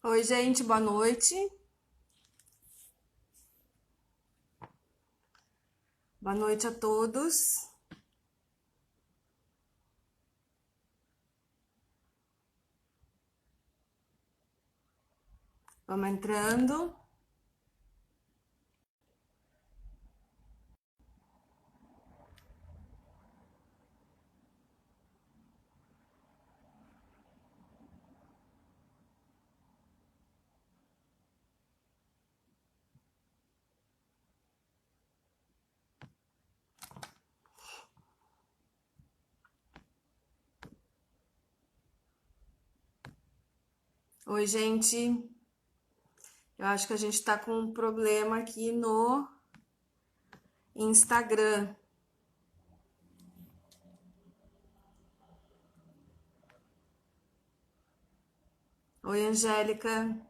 Oi, gente, boa noite. Boa noite a todos. Vamos entrando. Oi, gente. Eu acho que a gente está com um problema aqui no Instagram. Oi, Angélica.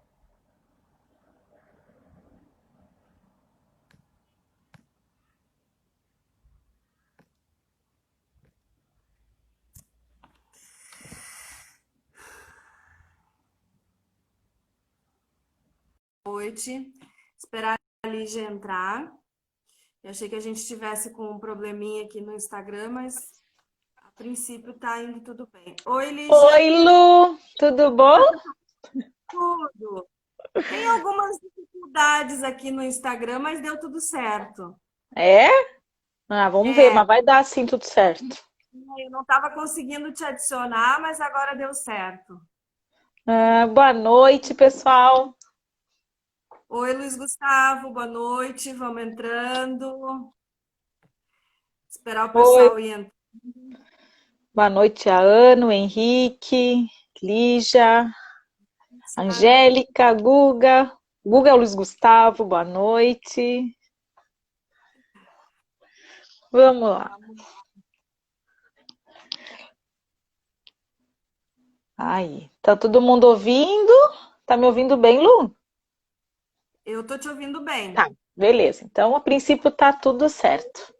Boa noite. Esperar a Lígia entrar. Eu achei que a gente tivesse com um probleminha aqui no Instagram, mas a princípio tá indo tudo bem. Oi, Lígia. Oi, Lu, tudo bom? Tudo. Tem algumas dificuldades aqui no Instagram, mas deu tudo certo. É? Ah, vamos ver, É, mas vai dar sim tudo certo. eu não estava conseguindo te adicionar, mas agora deu certo. Boa noite, pessoal. Oi, Luiz Gustavo, boa noite. Vamos entrando. Esperar o Oi, pessoal ir entrando. boa noite a Ana, o Henrique, Lígia, Angélica, Guga é o Luiz Gustavo, boa noite. Vamos lá. Aí, tá todo mundo ouvindo? Tá me ouvindo bem, Lu? Eu tô te ouvindo Tá, bem. beleza. Então, a princípio tá tudo certo.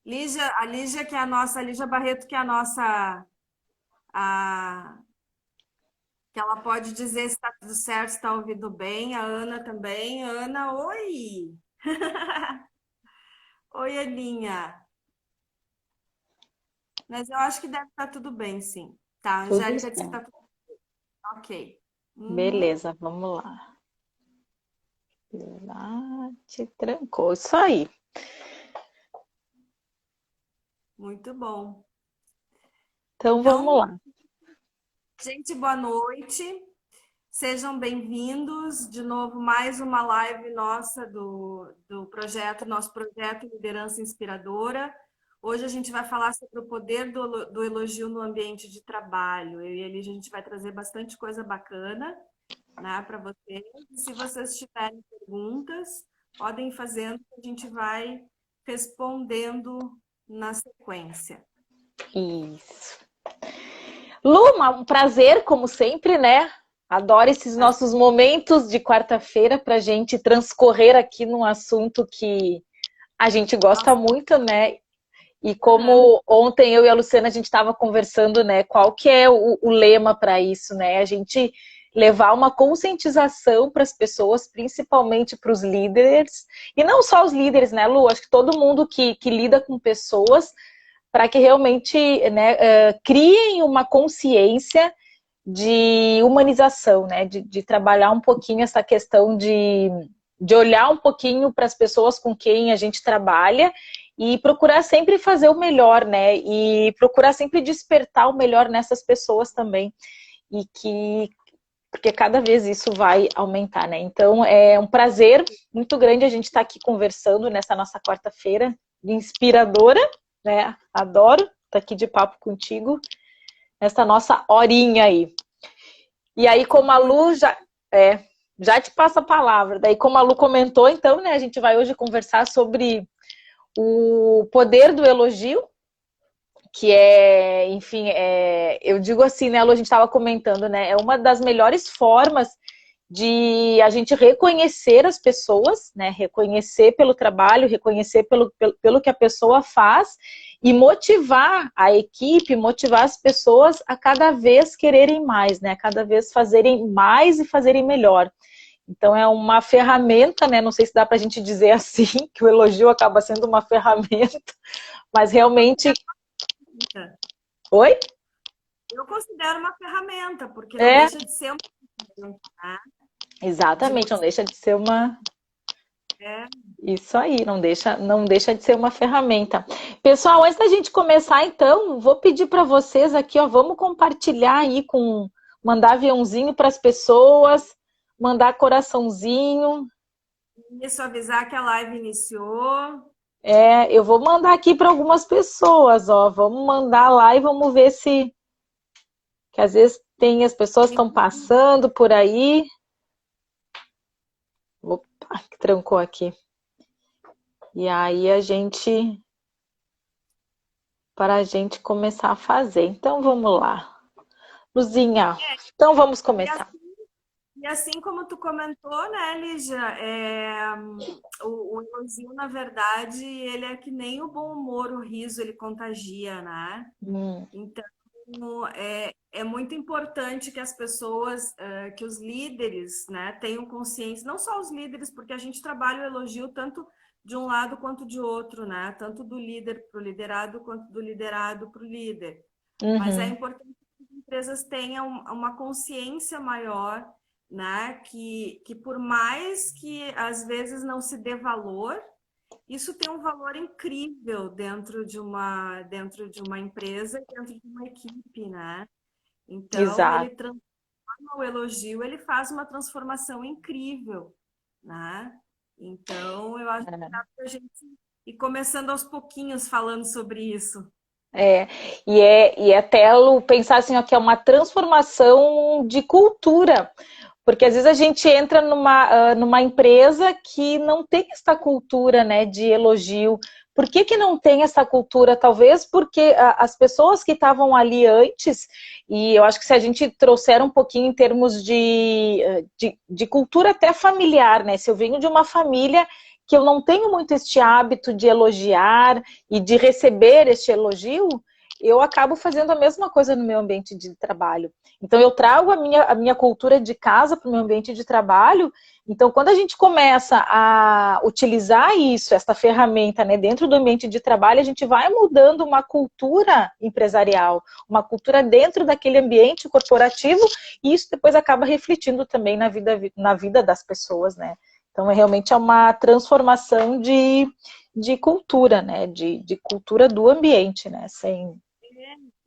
Lígia, a Lígia, que é a nossa, a Lígia Barreto, que é a nossa, a, que ela pode dizer se está tudo certo, se está ouvindo bem. A Ana também. Ana, oi! Oi, Aninha. Mas eu acho que deve estar tudo bem, sim. Tá, a Tudo Angélica disse que certo. tá tudo ok. Uhum. Beleza, vamos lá. Te trancou, isso aí. Muito bom. Então vamos Então, lá. gente, boa noite. Sejam bem-vindos de novo mais uma live nossa do projeto, nosso projeto Liderança Inspiradora. Hoje a gente vai falar sobre o poder do elogio no ambiente de trabalho. Eu e a Lígia, a gente vai trazer bastante coisa bacana, né, para vocês. E se vocês tiverem perguntas, podem ir fazendo que a gente vai respondendo na sequência. Isso. Luma, um prazer, como sempre, né? Adoro esses nossos momentos de quarta-feira para a gente transcorrer aqui num assunto que a gente gosta Nossa, muito, né? E uhum. como ontem eu e a Luciana a gente estava conversando, né? Qual que é o lema para isso, né? A gente levar uma conscientização para as pessoas, principalmente para os líderes, e não só os líderes, né, Lu? Acho que todo mundo que lida com pessoas, para que realmente, né, criem uma consciência de humanização, né, de trabalhar um pouquinho essa questão de olhar um pouquinho para as pessoas com quem a gente trabalha e procurar sempre fazer o melhor, né, e procurar sempre despertar o melhor nessas pessoas também, e que porque cada vez isso vai aumentar, né? Então é um prazer muito grande a gente estar aqui conversando nessa nossa quarta-feira inspiradora, né? Adoro estar aqui de papo contigo, nessa nossa horinha aí. E aí, como a Muito Lu já te passa a palavra, daí como a Lu comentou, então, né, a gente vai hoje conversar sobre o poder do elogio, que é, enfim, eu digo assim, né, Lu, a gente estava comentando, né, é uma das melhores formas de a gente reconhecer as pessoas, né? Reconhecer pelo trabalho, reconhecer pelo que a pessoa faz e motivar a equipe, motivar as pessoas a cada vez quererem mais, né? A cada vez fazerem mais e fazerem melhor. Então é uma ferramenta, né? Não sei se dá para a gente dizer assim, que o elogio acaba sendo uma ferramenta, mas realmente... Oi? Eu considero uma ferramenta, porque não É, deixa de ser uma ferramenta, né? De exatamente, não motivar. deixa de ser uma... Isso aí, não deixa de ser uma ferramenta. Pessoal, antes da gente começar, então, vou pedir para vocês aqui, ó, vamos compartilhar aí mandar aviãozinho para as pessoas, mandar coraçãozinho. Isso, avisar que a live iniciou. Eu vou mandar aqui para algumas pessoas, ó, vamos mandar lá e vamos ver se, que às vezes tem as pessoas estão passando por aí. Opa, que trancou aqui. E aí para a gente começar a fazer. Então vamos lá. Luzinha, então vamos começar. E assim como tu comentou, né, Lígia, o elogio, na verdade, ele é que nem o bom humor, o riso, ele contagia, né? Então, é muito importante que as pessoas, que os líderes, né, tenham consciência, não só os líderes, porque a gente trabalha o elogio tanto de um lado quanto de outro, né? Tanto do líder para o liderado, quanto do liderado para o líder. Mas é importante que as empresas tenham uma consciência maior, né? Que por mais que às vezes não se dê valor, isso tem um valor incrível dentro de uma empresa e dentro de uma equipe, né? Então, ele Exato. transforma o elogio, ele faz uma transformação incrível, né? Então, eu acho que dá para a gente ir começando aos pouquinhos falando sobre isso. E até pensar assim, ó, que é uma transformação de cultura, porque às vezes a gente entra numa empresa que não tem essa cultura, né, de elogio. Por que não tem essa cultura? Talvez porque as pessoas que estavam ali antes, e eu acho que se a gente trouxer um pouquinho em termos de cultura até familiar, né? Se eu venho de uma família que eu não tenho muito este hábito de elogiar e de receber este elogio, eu acabo fazendo a mesma coisa no meu ambiente de trabalho. Então, eu trago a minha cultura de casa para o meu ambiente de trabalho. Então, quando a gente começa a utilizar isso, essa ferramenta, né, dentro do ambiente de trabalho, a gente vai mudando uma cultura empresarial, uma cultura dentro daquele ambiente corporativo, e isso depois acaba refletindo também na vida das pessoas, né? Então, realmente é uma transformação de cultura, né? De cultura do ambiente, né?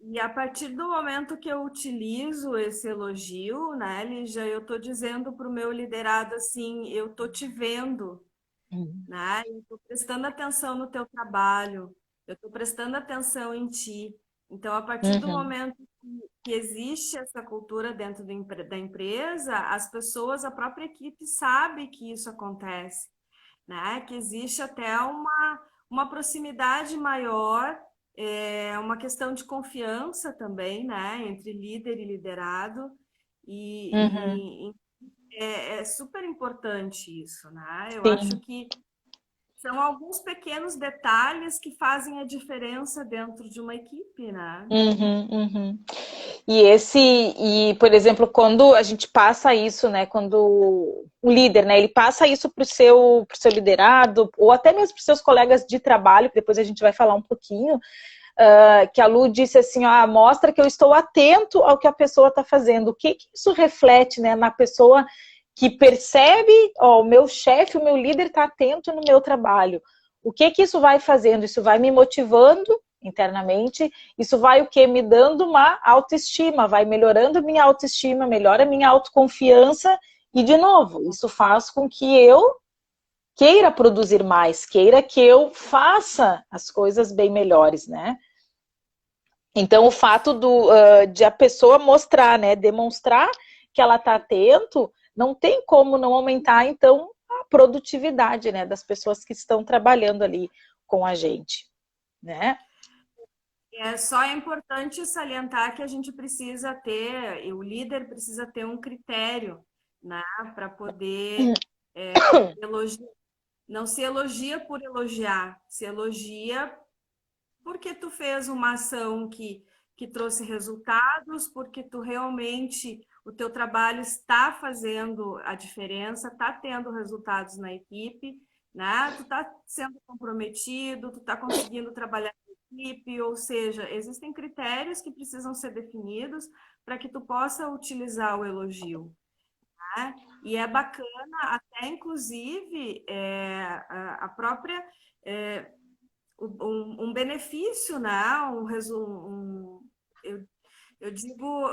E a partir do momento que eu utilizo esse elogio, né, Lígia, eu estou dizendo para o meu liderado assim, eu estou te vendo, né? Eu estou prestando atenção no teu trabalho, eu estou prestando atenção em ti. Então, a partir do Uhum. momento que existe essa cultura dentro da empresa, as pessoas, a própria equipe sabe que isso acontece, né? Que existe até uma proximidade maior, uma questão de confiança também, né? Entre líder e liderado, Uhum. e é super importante isso, né? Eu acho Sim. que são alguns pequenos detalhes que fazem a diferença dentro de uma equipe, né? Uhum, uhum. Por exemplo, quando a gente passa isso, né, quando o líder, né, ele passa isso pro seu liderado, ou até mesmo para os seus colegas de trabalho, que depois a gente vai falar um pouquinho, que a Lu disse assim, mostra que eu estou atento ao que a pessoa está fazendo. O que isso reflete, né, na pessoa que percebe, o meu chefe, o meu líder está atento no meu trabalho. O que isso vai fazendo? Isso vai me motivando internamente, isso vai o quê? Me dando uma autoestima, vai melhorando minha autoestima, melhora minha autoconfiança, e de novo, isso faz com que eu queira produzir mais, queira que eu faça as coisas bem melhores, né? Então, o fato de a pessoa mostrar, né, demonstrar que ela está atento, não tem como não aumentar, então, a produtividade, né, das pessoas que estão trabalhando ali com a gente, né? Só importante salientar que a gente precisa ter, e o líder precisa ter um critério, né? Para poder elogiar. Não se elogia por elogiar, se elogia porque tu fez uma ação que trouxe resultados, porque tu realmente, o teu trabalho está fazendo a diferença, está tendo resultados na equipe, né? Tu está sendo comprometido, tu está conseguindo trabalhar em equipe, ou seja, existem critérios que precisam ser definidos para que tu possa utilizar o elogio. Né? E é bacana, até inclusive, a própria um benefício, né? Eu, eu digo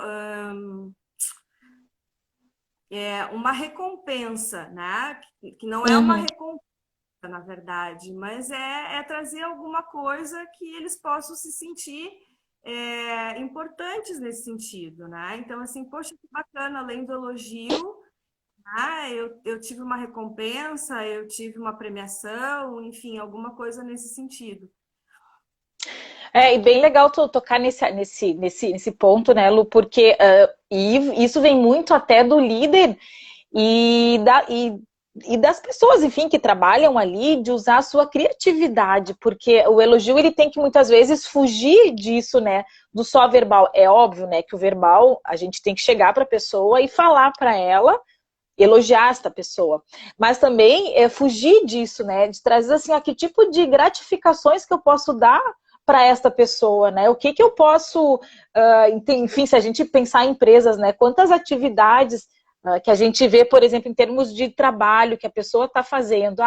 uma recompensa, né? Que não é uma recompensa, na verdade, mas é trazer alguma coisa que eles possam se sentir importantes nesse sentido, né? Então, assim, poxa, que bacana, além do elogio, eu tive uma recompensa, eu tive uma premiação, enfim, alguma coisa nesse sentido. E bem legal tu tocar nesse ponto, né, Lu, porque e isso vem muito até do líder e das pessoas, enfim, que trabalham ali, de usar a sua criatividade, porque o elogio, ele tem que muitas vezes fugir disso, né, do só verbal. É óbvio, né, que o verbal, a gente tem que chegar para a pessoa e falar para ela, elogiar esta pessoa, mas também fugir disso, né, de trazer assim, que tipo de gratificações que eu posso dar para esta pessoa, né, o que eu posso, enfim, se a gente pensar em empresas, né, quantas atividades que a gente vê, por exemplo, em termos de trabalho que a pessoa está fazendo,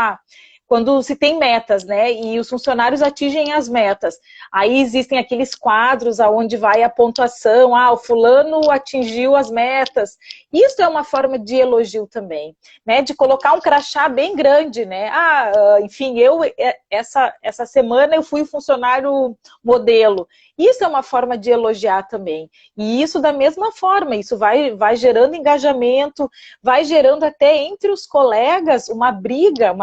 quando se tem metas, né, e os funcionários atingem as metas, aí existem aqueles quadros aonde vai a pontuação, o fulano atingiu as metas. Isso é uma forma de elogio também, né, de colocar um crachá bem grande, né, enfim, essa semana eu fui funcionário modelo. Isso é uma forma de elogiar também. E isso da mesma forma, isso vai gerando engajamento, vai gerando até entre os colegas uma briga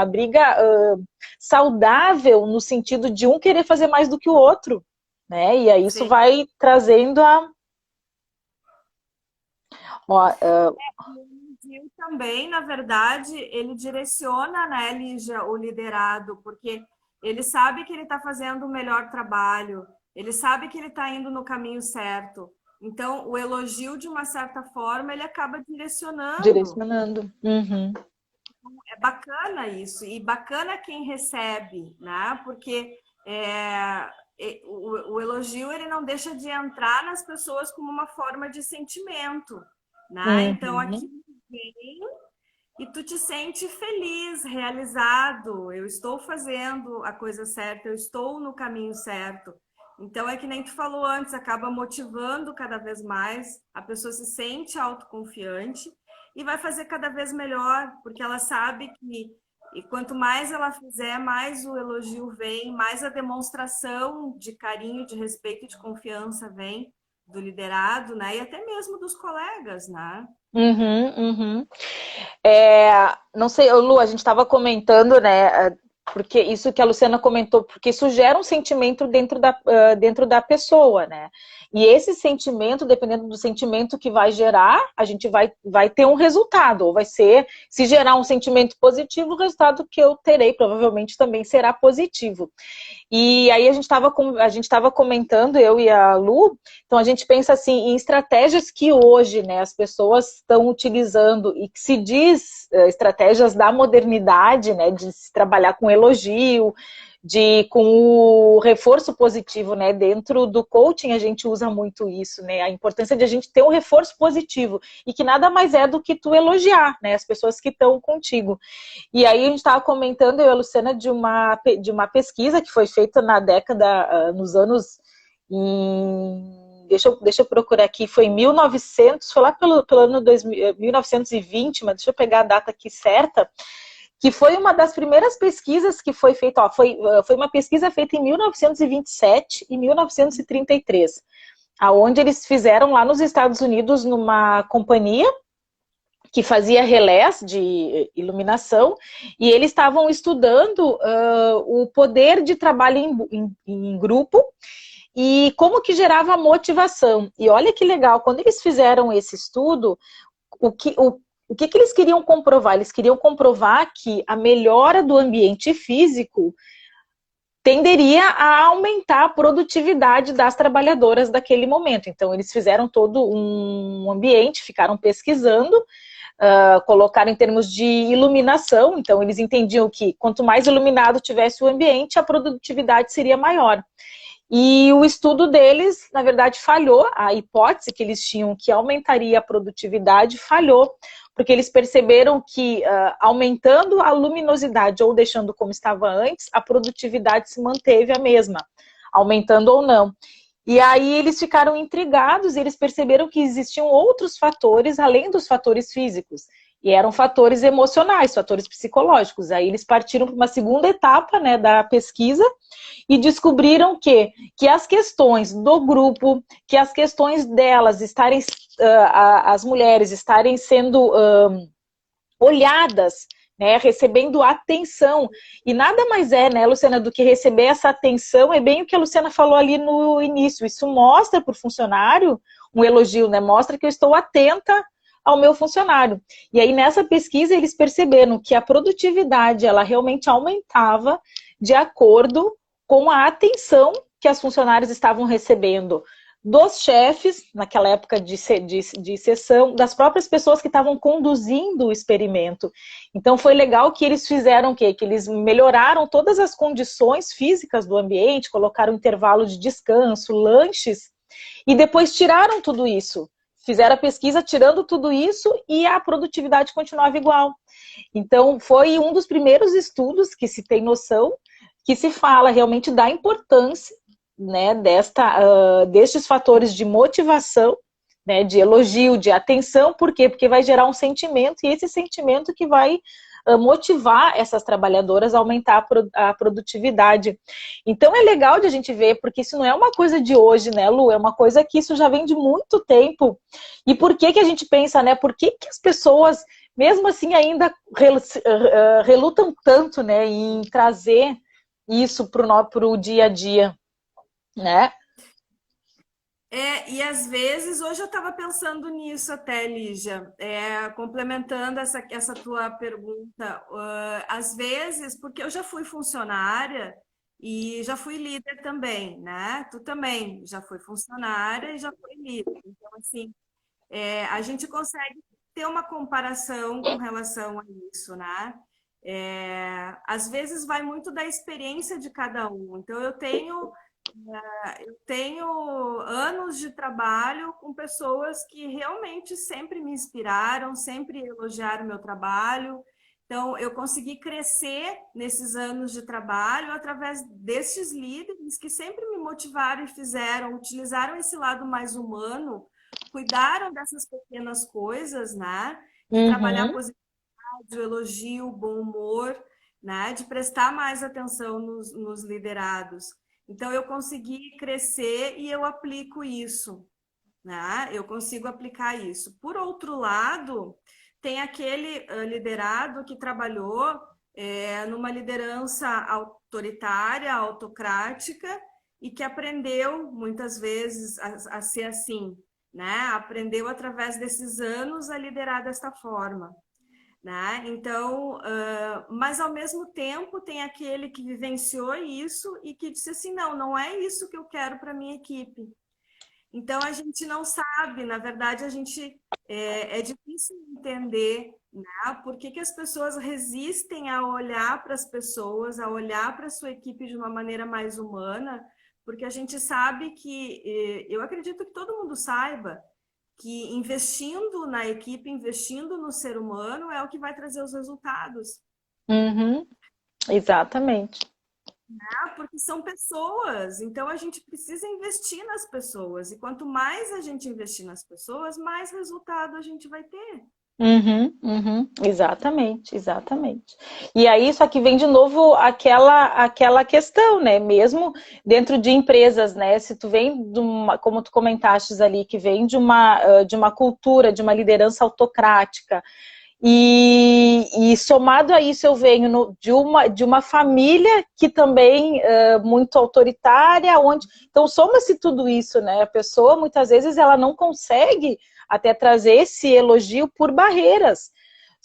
saudável, no sentido de um querer fazer mais do que o outro, né? E aí isso Sim. vai trazendo a... O também, na verdade, ele direciona, né, Lígia, o liderado, porque ele sabe que ele está fazendo o melhor trabalho, ele sabe que ele está indo no caminho certo. Então, o elogio, de uma certa forma, ele acaba direcionando. Direcionando. Uhum. É bacana isso, e bacana quem recebe, né? Porque o elogio, ele não deixa de entrar nas pessoas como uma forma de sentimento, né? Então, aqui vem e tu te sente feliz, realizado. Eu estou fazendo a coisa certa, eu estou no caminho certo. Então, é que nem tu falou antes, acaba motivando cada vez mais, a pessoa se sente autoconfiante e vai fazer cada vez melhor, porque ela sabe que e quanto mais ela fizer, mais o elogio vem, mais a demonstração de carinho, de respeito e de confiança vem do liderado, né? E até mesmo dos colegas, né? Não sei, Lu, a gente estava comentando, né? Porque isso que a Luciana comentou, porque isso gera um sentimento dentro da pessoa, né? E esse sentimento, dependendo do sentimento que vai gerar, a gente vai ter um resultado, ou vai ser, se gerar um sentimento positivo, o resultado que eu terei provavelmente também será positivo. E aí a gente estava comentando, eu e a Lu, então a gente pensa assim em estratégias que hoje, né, as pessoas estão utilizando e que se diz estratégias da modernidade, né, de se trabalhar com elogio, com o reforço positivo, né? Dentro do coaching a gente usa muito isso, né? A importância de a gente ter um reforço positivo e que nada mais é do que tu elogiar, né? As pessoas que estão contigo. E aí a gente estava comentando, eu e a Luciana, de uma pesquisa que foi feita na década, nos anos... Deixa eu procurar aqui, foi em 1900, foi lá pelo ano 1920, mas deixa eu pegar a data aqui certa, que foi uma das primeiras pesquisas que foi feita, foi uma pesquisa feita em 1927 e 1933, aonde eles fizeram lá nos Estados Unidos, numa companhia que fazia relés de iluminação, e eles estavam estudando o poder de trabalho em grupo e como que gerava motivação. E olha que legal, quando eles fizeram esse estudo, o que eles queriam comprovar? Eles queriam comprovar que a melhora do ambiente físico tenderia a aumentar a produtividade das trabalhadoras daquele momento. Então, eles fizeram todo um ambiente, ficaram pesquisando, colocaram em termos de iluminação. Então, eles entendiam que quanto mais iluminado tivesse o ambiente, a produtividade seria maior. E o estudo deles, na verdade, falhou. A hipótese que eles tinham que aumentaria a produtividade falhou, porque eles perceberam que aumentando a luminosidade ou deixando como estava antes, a produtividade se manteve a mesma, aumentando ou não. E aí eles ficaram intrigados e eles perceberam que existiam outros fatores, além dos fatores físicos. E eram fatores emocionais, fatores psicológicos. Aí eles partiram para uma segunda etapa, né, da pesquisa e descobriram que as questões do grupo, que as questões delas estarem, as mulheres estarem sendo olhadas, né, recebendo atenção. E nada mais é, né, Luciana, do que receber essa atenção, é bem o que a Luciana falou ali no início. Isso mostra para o funcionário, um elogio, né, mostra que eu estou atenta ao meu funcionário. E aí, nessa pesquisa, eles perceberam que a produtividade, ela realmente aumentava de acordo com a atenção que as funcionárias estavam recebendo dos chefes, naquela época de sessão, das próprias pessoas que estavam conduzindo o experimento. Então, foi legal que eles fizeram o quê? Que eles melhoraram todas as condições físicas do ambiente, colocaram intervalo de descanso, lanches, e depois tiraram tudo isso. Fizeram a pesquisa tirando tudo isso e a produtividade continuava igual. Então, foi um dos primeiros estudos que se tem noção, que se fala realmente da importância, né, destes fatores de motivação, né, de elogio, de atenção. Por quê? Porque vai gerar um sentimento, e esse sentimento que vai motivar essas trabalhadoras a aumentar a produtividade. Então é legal de a gente ver, porque isso não é uma coisa de hoje, né, Lu? É uma coisa que isso já vem de muito tempo. E por que a gente pensa, né, por que as pessoas, mesmo assim, ainda relutam tanto, né, em trazer isso para o dia a dia, né? E às vezes, hoje eu estava pensando nisso até, Lígia, complementando essa tua pergunta, às vezes, porque eu já fui funcionária e já fui líder também, né? Tu também já foi funcionária e já foi líder. Então, assim, a gente consegue ter uma comparação com relação a isso, né? Às vezes vai muito da experiência de cada um. Então, eu tenho anos de trabalho com pessoas que realmente sempre me inspiraram, sempre elogiaram meu trabalho. Então, eu consegui crescer nesses anos de trabalho através destes líderes que sempre me motivaram e utilizaram esse lado mais humano, cuidaram dessas pequenas coisas, né? De trabalhar a positividade, o elogio, o bom humor, né? De prestar mais atenção nos liderados. Então, eu consegui crescer e eu aplico isso, né? Eu consigo aplicar isso. Por outro lado, tem aquele liderado que trabalhou numa liderança autoritária, autocrática, e que aprendeu, muitas vezes, a ser assim, né? Aprendeu, através desses anos, a liderar desta forma. Né? Então, mas ao mesmo tempo tem aquele que vivenciou isso e que disse assim, não é isso que eu quero para minha equipe. Então a gente não sabe, na verdade é difícil entender, né? Por que as pessoas resistem a olhar para as pessoas, a olhar para a sua equipe de uma maneira mais humana, porque a gente sabe que, eu acredito que todo mundo saiba, que investindo na equipe, investindo no ser humano é o que vai trazer os resultados. Exatamente. Porque são pessoas, então a gente precisa investir nas pessoas. E quanto mais a gente investir nas pessoas, mais resultado a gente vai ter. Exatamente, exatamente. E aí, só que vem de novo aquela questão, né? Mesmo dentro de empresas, né? Se tu vem de uma, como tu comentaste ali, que vem de uma cultura, de uma liderança autocrática, e somado a isso eu venho de uma família que também muito autoritária, então soma-se tudo isso, né? A pessoa muitas vezes ela não consegue até trazer esse elogio por barreiras,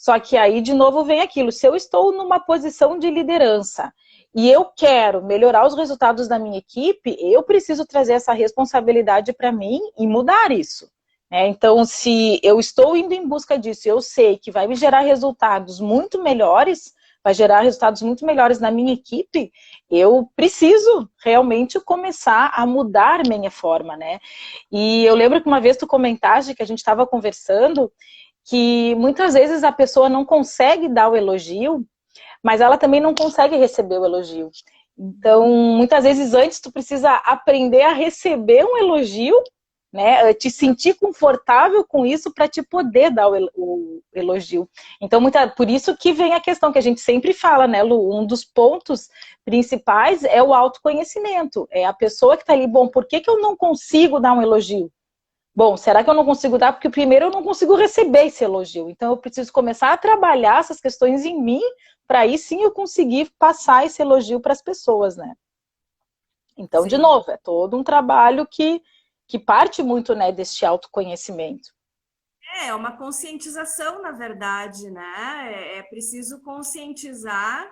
Só que aí, de novo, vem aquilo. Se eu estou numa posição de liderança e eu quero melhorar os resultados da minha equipe, eu preciso trazer essa responsabilidade para mim e mudar isso. Então, se eu estou indo em busca disso, eu sei que vai me gerar resultados muito melhores, vai gerar resultados muito melhores na minha equipe, eu preciso realmente começar a mudar minha forma, né? E eu lembro que uma vez tu comentaste que a gente estava conversando que muitas vezes a pessoa não consegue dar o elogio, mas ela também não consegue receber o elogio. Então, muitas vezes antes tu precisa aprender a receber um elogio, né, te sentir confortável com isso para te poder dar o elogio. Então, por isso que vem a questão que a gente sempre fala, né, Lu? Um dos pontos principais é o autoconhecimento. É a pessoa que está ali, bom, por que eu não consigo dar um elogio? Bom, será que eu não consigo dar? Porque primeiro eu não consigo receber esse elogio. Então eu preciso começar a trabalhar essas questões em mim, para aí sim eu conseguir passar esse elogio para as pessoas, né? Então, de Sim. novo, é todo um trabalho que parte muito, né, deste autoconhecimento. É uma conscientização, na verdade, né? É preciso conscientizar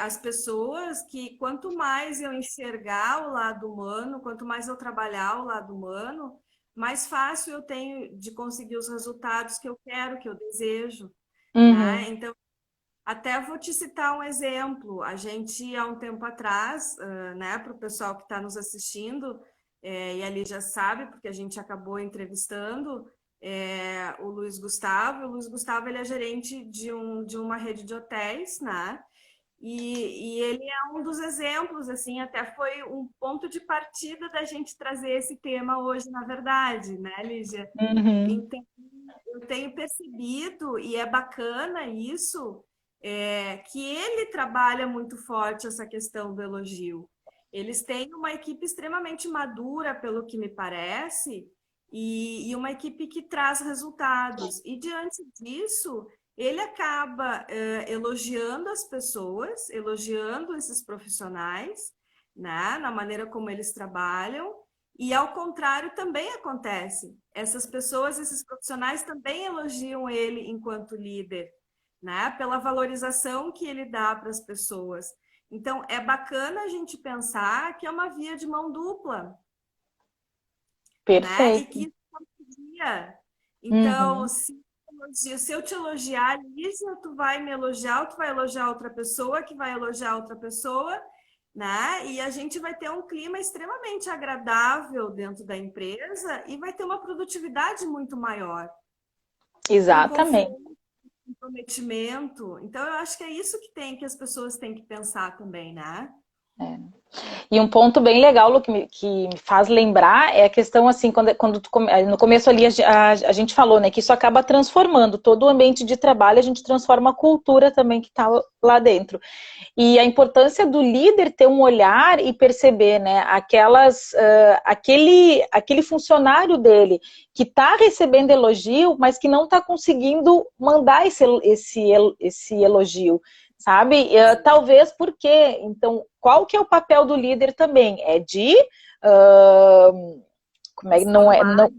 as pessoas que quanto mais eu enxergar o lado humano, quanto mais eu trabalhar o lado humano, mais fácil eu tenho de conseguir os resultados que eu quero, que eu desejo, né? Uhum. Então, até vou te citar um exemplo. A gente, há um tempo atrás, né, para o pessoal que está nos assistindo, e ali já sabe, porque a gente acabou entrevistando o Luiz Gustavo. O Luiz Gustavo ele é gerente de uma rede de hotéis, né? E ele é um dos exemplos, assim, até foi um ponto de partida da gente trazer esse tema hoje, na verdade, né, Lígia? Uhum. Então, eu tenho percebido, e é bacana isso, que ele trabalha muito forte essa questão do elogio. Eles têm uma equipe extremamente madura, pelo que me parece, e uma equipe que traz resultados. E diante disso, ele acaba elogiando as pessoas, elogiando esses profissionais, né, na maneira como eles trabalham, e ao contrário também acontece. Essas pessoas, esses profissionais também elogiam ele enquanto líder, né? Pela valorização que ele dá para as pessoas. Então, é bacana a gente pensar que é uma via de mão dupla, né? E Perfeito. que isso acontecia. Então, Uhum. se eu te elogiar, Lígia, tu vai me elogiar, ou tu vai elogiar outra pessoa, que vai elogiar outra pessoa, né? E a gente vai ter um clima extremamente agradável dentro da empresa e vai ter uma produtividade muito maior, com Exatamente. conforto, comprometimento. Então, eu acho que é isso que as pessoas têm que pensar também, né? É. E um ponto bem legal, Lu, que me faz lembrar é a questão, assim, no começo ali a gente falou, né, que isso acaba transformando todo o ambiente de trabalho, a gente transforma a cultura também que está lá dentro. E a importância do líder ter um olhar e perceber, né, aquele funcionário dele que está recebendo elogio, mas que não está conseguindo mandar esse elogio, sabe? Talvez porque, então, qual que é o papel do líder também? É de, como é, não é, Transformar. não,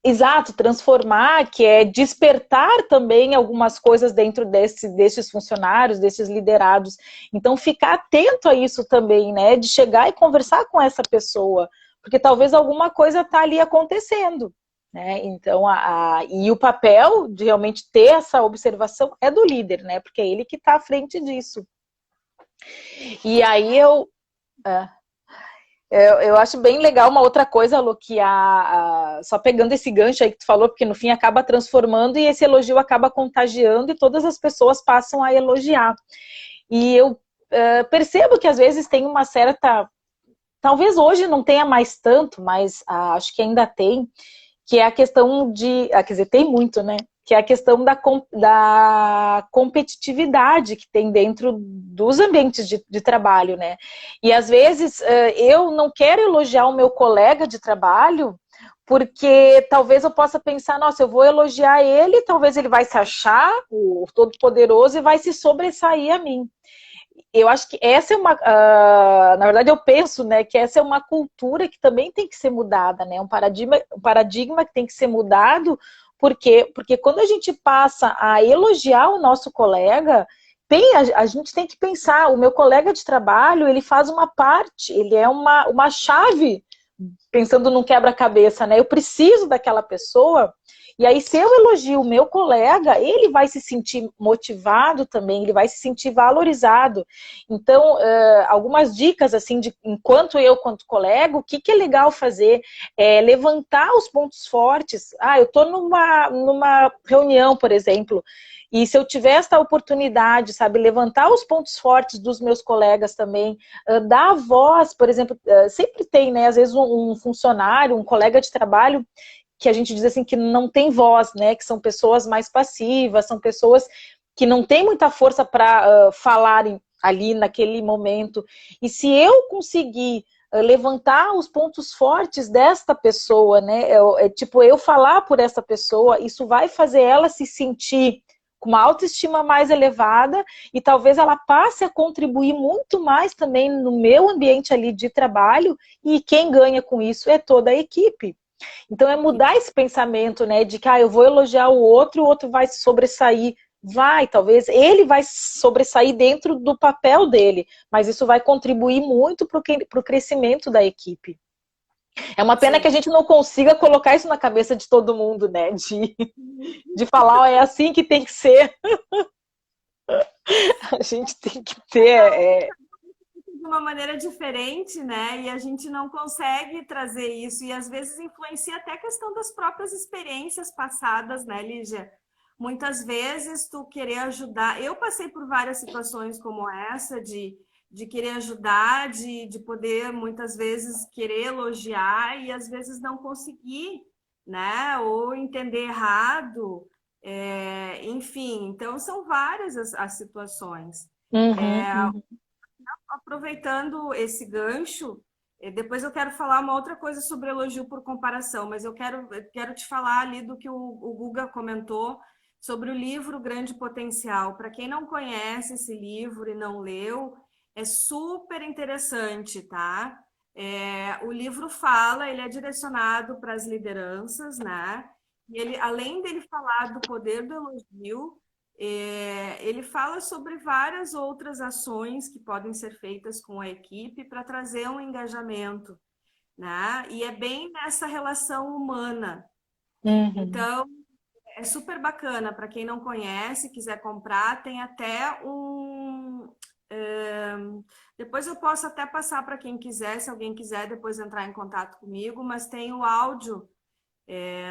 exato, transformar, que é despertar também algumas coisas dentro desses funcionários, desses liderados. Então, ficar atento a isso também, né? De chegar e conversar com essa pessoa, porque talvez alguma coisa está ali acontecendo, né? Então, e o papel de realmente ter essa observação é do líder, né? Porque é ele que está à frente disso. E aí eu acho bem legal uma outra coisa, Lu, que só pegando esse gancho aí que tu falou, porque no fim acaba transformando e esse elogio acaba contagiando e todas as pessoas passam a elogiar. E eu percebo que às vezes tem uma certa... Talvez hoje não tenha mais tanto, mas acho que ainda tem, que é a questão de... quer dizer, tem muito, né? Que é a questão da competitividade que tem dentro dos ambientes de trabalho, né? E às vezes eu não quero elogiar o meu colega de trabalho porque talvez eu possa pensar, nossa, eu vou elogiar ele, talvez ele vai se achar o todo-poderoso e vai se sobressair a mim. Eu acho que essa é uma, na verdade eu penso, né, que essa é uma cultura que também tem que ser mudada, né, um paradigma que tem que ser mudado, Por quê? Porque quando a gente passa a elogiar o nosso colega, a gente tem que pensar, o meu colega de trabalho, ele faz uma parte, ele é uma chave, pensando num quebra-cabeça, né? Eu preciso daquela pessoa. E aí, se eu elogio o meu colega, ele vai se sentir motivado também, ele vai se sentir valorizado. Então, algumas dicas, assim, de enquanto eu, quanto colega, o que é legal fazer é levantar os pontos fortes. Eu estou numa reunião, por exemplo, e se eu tiver esta oportunidade, sabe, levantar os pontos fortes dos meus colegas também, dar voz, por exemplo, sempre tem, né, às vezes um funcionário, um colega de trabalho, que a gente diz assim que não tem voz, né? Que são pessoas mais passivas, são pessoas que não têm muita força para falarem ali naquele momento. E se eu conseguir levantar os pontos fortes desta pessoa, né? Tipo, eu falar por essa pessoa, isso vai fazer ela se sentir com uma autoestima mais elevada e talvez ela passe a contribuir muito mais também no meu ambiente ali de trabalho, e quem ganha com isso é toda a equipe. Então é mudar esse pensamento, né, de que eu vou elogiar o outro vai se sobressair. Talvez ele vai sobressair dentro do papel dele, mas isso vai contribuir muito para o crescimento da equipe. É uma pena que a gente não consiga colocar isso na cabeça de todo mundo, né, de falar, é assim que tem que ser. A gente tem que ter... de uma maneira diferente, né? E a gente não consegue trazer isso. E às vezes influencia até a questão das próprias experiências passadas, né, Lígia? Muitas vezes tu querer ajudar. Eu passei por várias situações como essa, de querer ajudar, de poder muitas vezes querer elogiar e às vezes não conseguir, né? Ou entender errado. Enfim, então são várias as situações. Uhum. Aproveitando esse gancho, depois eu quero falar uma outra coisa sobre elogio por comparação, mas eu quero te falar ali do que o Guga comentou sobre o livro Grande Potencial. Para quem não conhece esse livro e não leu, é super interessante, tá? O livro ele é direcionado para as lideranças, né? E ele, além dele falar do poder do elogio, ele fala sobre várias outras ações que podem ser feitas com a equipe para trazer um engajamento, né? E é bem nessa relação humana. Então, é super bacana. Para quem não conhece, quiser comprar, tem até depois eu posso até passar para quem quiser, se alguém quiser depois entrar em contato comigo, mas tem o áudio.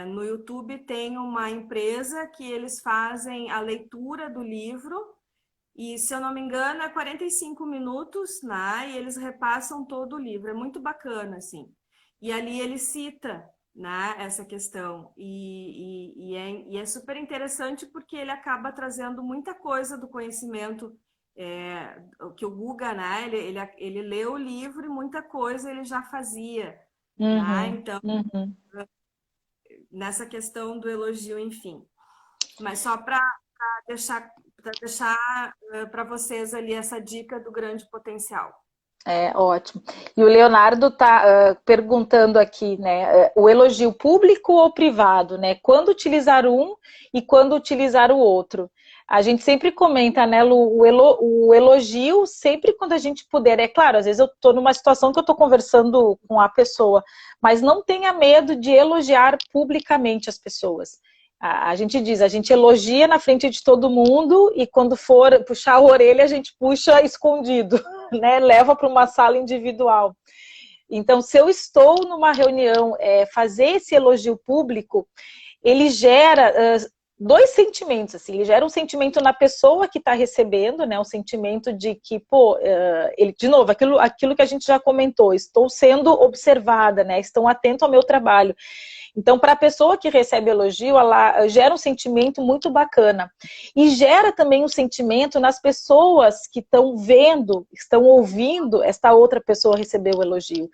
No YouTube tem uma empresa que eles fazem a leitura do livro e, se eu não me engano, é 45 minutos, né? E eles repassam todo o livro. É muito bacana, assim. E ali ele cita, né, essa questão. E é super interessante porque ele acaba trazendo muita coisa do conhecimento que o Guga, né? Ele leu o livro e muita coisa ele já fazia. Né? Então, nessa questão do elogio, enfim. Mas só para deixar para vocês ali essa dica do grande potencial. Ótimo. E o Leonardo está perguntando aqui, né, o elogio público ou privado, né? Quando utilizar um e quando utilizar o outro? A gente sempre comenta, né, Lu, o elogio sempre quando a gente puder. É claro, às vezes eu estou numa situação que eu estou conversando com a pessoa, mas não tenha medo de elogiar publicamente as pessoas. A gente diz, a gente elogia na frente de todo mundo e quando for puxar a orelha, a gente puxa escondido, né? Leva para uma sala individual. Então, se eu estou numa reunião, fazer esse elogio público, ele gera dois sentimentos, assim, ele gera um sentimento na pessoa que está recebendo, né? Um sentimento de que, ele, de novo, aquilo que a gente já comentou, estou sendo observada, né? Estão atento ao meu trabalho. Então, para a pessoa que recebe elogio, ela gera um sentimento muito bacana. E gera também um sentimento nas pessoas que estão vendo, estão ouvindo esta outra pessoa receber o elogio.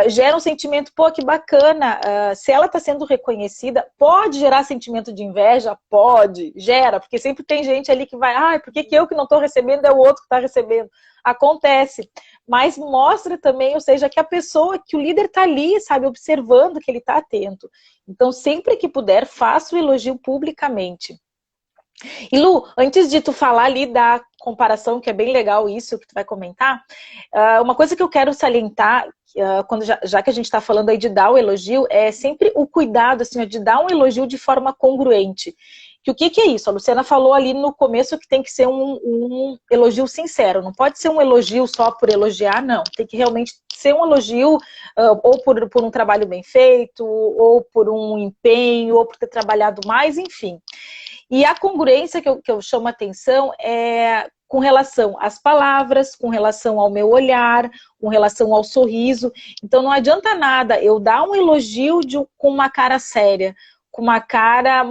Gera um sentimento, que bacana. Se ela está sendo reconhecida, pode gerar sentimento de inveja? Pode, gera, porque sempre tem gente ali que vai, por que eu que não estou recebendo é o outro que está recebendo? Acontece. mas mostra também, ou seja, que a pessoa, que o líder está ali, sabe, observando, que ele está atento. Então, sempre que puder, faça o elogio publicamente. E Lu, antes de tu falar ali da comparação, que é bem legal isso que tu vai comentar, uma coisa que eu quero salientar, quando já que a gente está falando aí de dar o elogio, é sempre o cuidado, assim, de dar um elogio de forma congruente. Que o que é isso? A Luciana falou ali no começo que tem que ser um elogio sincero, não pode ser um elogio só por elogiar, não. Tem que realmente ser um elogio ou por um trabalho bem feito, ou por um empenho, ou por ter trabalhado mais, enfim. E a congruência que eu chamo a atenção é com relação às palavras, com relação ao meu olhar, com relação ao sorriso. Então não adianta nada eu dar um elogio com uma cara séria, com uma cara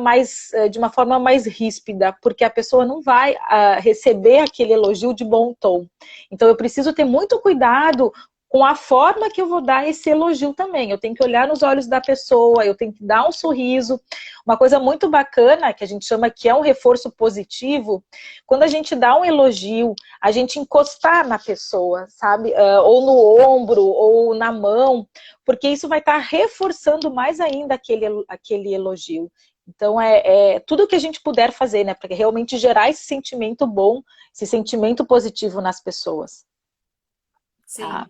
de uma forma mais ríspida, porque a pessoa não vai receber aquele elogio de bom tom. Então eu preciso ter muito cuidado com a forma que eu vou dar esse elogio também. Eu tenho que olhar nos olhos da pessoa, eu tenho que dar um sorriso. Uma coisa muito bacana, que a gente chama que é um reforço positivo, quando a gente dá um elogio, a gente encostar na pessoa, sabe? Ou no ombro, ou na mão, porque isso vai estar reforçando mais ainda aquele elogio. Então, tudo que a gente puder fazer, né? Para realmente gerar esse sentimento bom, esse sentimento positivo nas pessoas. Sim. Tá?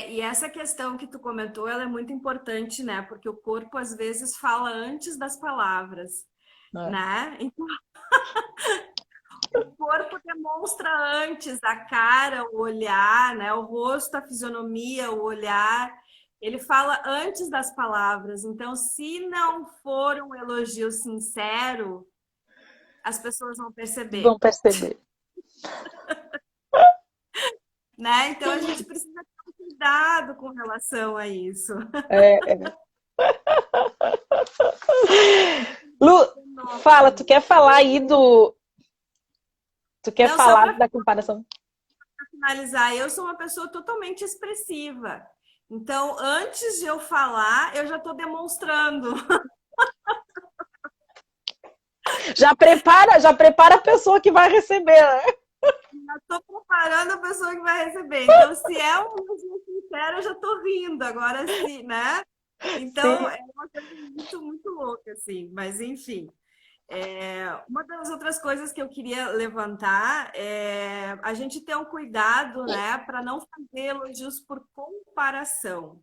E essa questão que tu comentou, ela é muito importante, né? Porque o corpo, às vezes, fala antes das palavras, né? Então, o corpo demonstra antes a cara, o olhar, né? O rosto, a fisionomia, o olhar. Ele fala antes das palavras. Então, se não for um elogio sincero, as pessoas vão perceber. Vão perceber. Né? Então, a gente precisa ter um cuidado com relação a isso. Lu, fala, tu quer falar aí do... Tu quer falar da comparação? Para finalizar, eu sou uma pessoa totalmente expressiva. Então, antes de eu falar, eu já estou demonstrando. Já prepara a pessoa que vai receber, né? Já estou preparando a pessoa que vai receber. Então, se é um elogio sincero, eu já estou rindo. Agora sim, né? Então, sim. É uma coisa muito, muito louca, assim. Mas, enfim. Uma das outras coisas que eu queria levantar é a gente ter um cuidado, né, para não fazer elogios por comparação.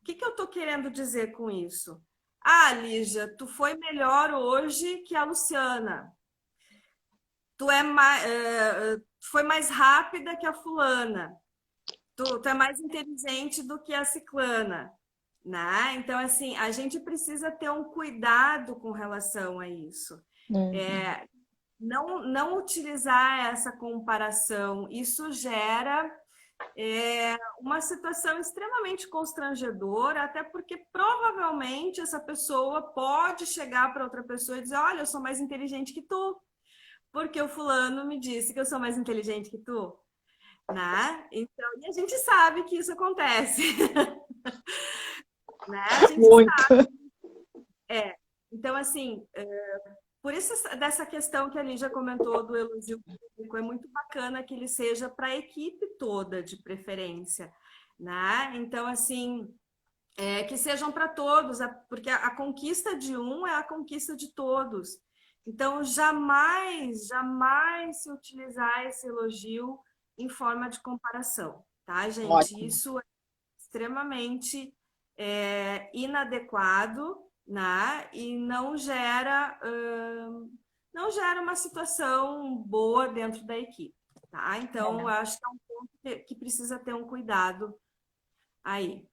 O que eu estou querendo dizer com isso? Ah, Lígia, tu foi melhor hoje que a Luciana. Tu foi mais rápida que a fulana. Tu é mais inteligente do que a ciclana. Né? Então, assim, a gente precisa ter um cuidado com relação a isso. Não utilizar essa comparação. Isso gera uma situação extremamente constrangedora, até porque provavelmente essa pessoa pode chegar para outra pessoa e dizer: olha, eu sou mais inteligente que tu, porque o fulano me disse que eu sou mais inteligente que tu. Né? Então, e a gente sabe que isso acontece. Né? A gente muito. Sabe. Então, assim, por isso dessa questão que a Lígia comentou do elogio público, é muito bacana que ele seja para a equipe toda, de preferência. Né? Então, assim, que sejam para todos, porque a conquista de um é a conquista de todos. Então, jamais se utilizar esse elogio em forma de comparação, tá, gente? Ótimo. Isso é extremamente inadequado, né? E não gera uma situação boa dentro da equipe, tá? Então, eu acho que é um ponto que precisa ter um cuidado aí.